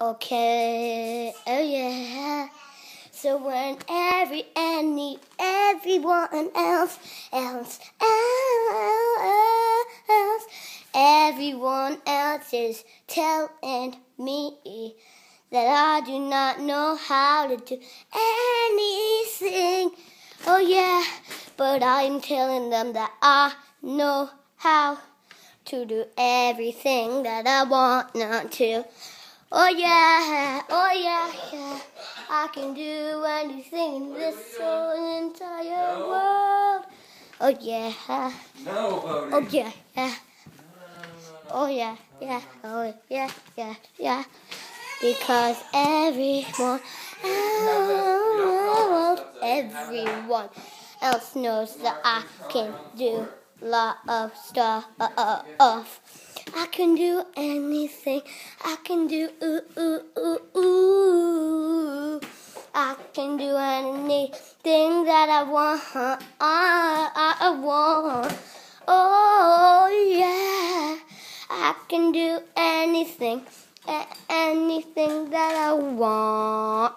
Okay, oh yeah. So when everyone else, everyone else is telling me that I do not know how to do anything. Oh yeah, but I'm telling them that I know how to do everything that I want not to. Oh yeah, yeah. I can do anything in this whole entire world. Oh yeah. No, Bodie. Oh yeah, yeah. Oh yeah, yeah. Oh yeah. Because everyone else knows that I can do a lot of stuff. I can do anything. I can do I can do anything that I want. I want. Oh yeah. I can do anything that I want.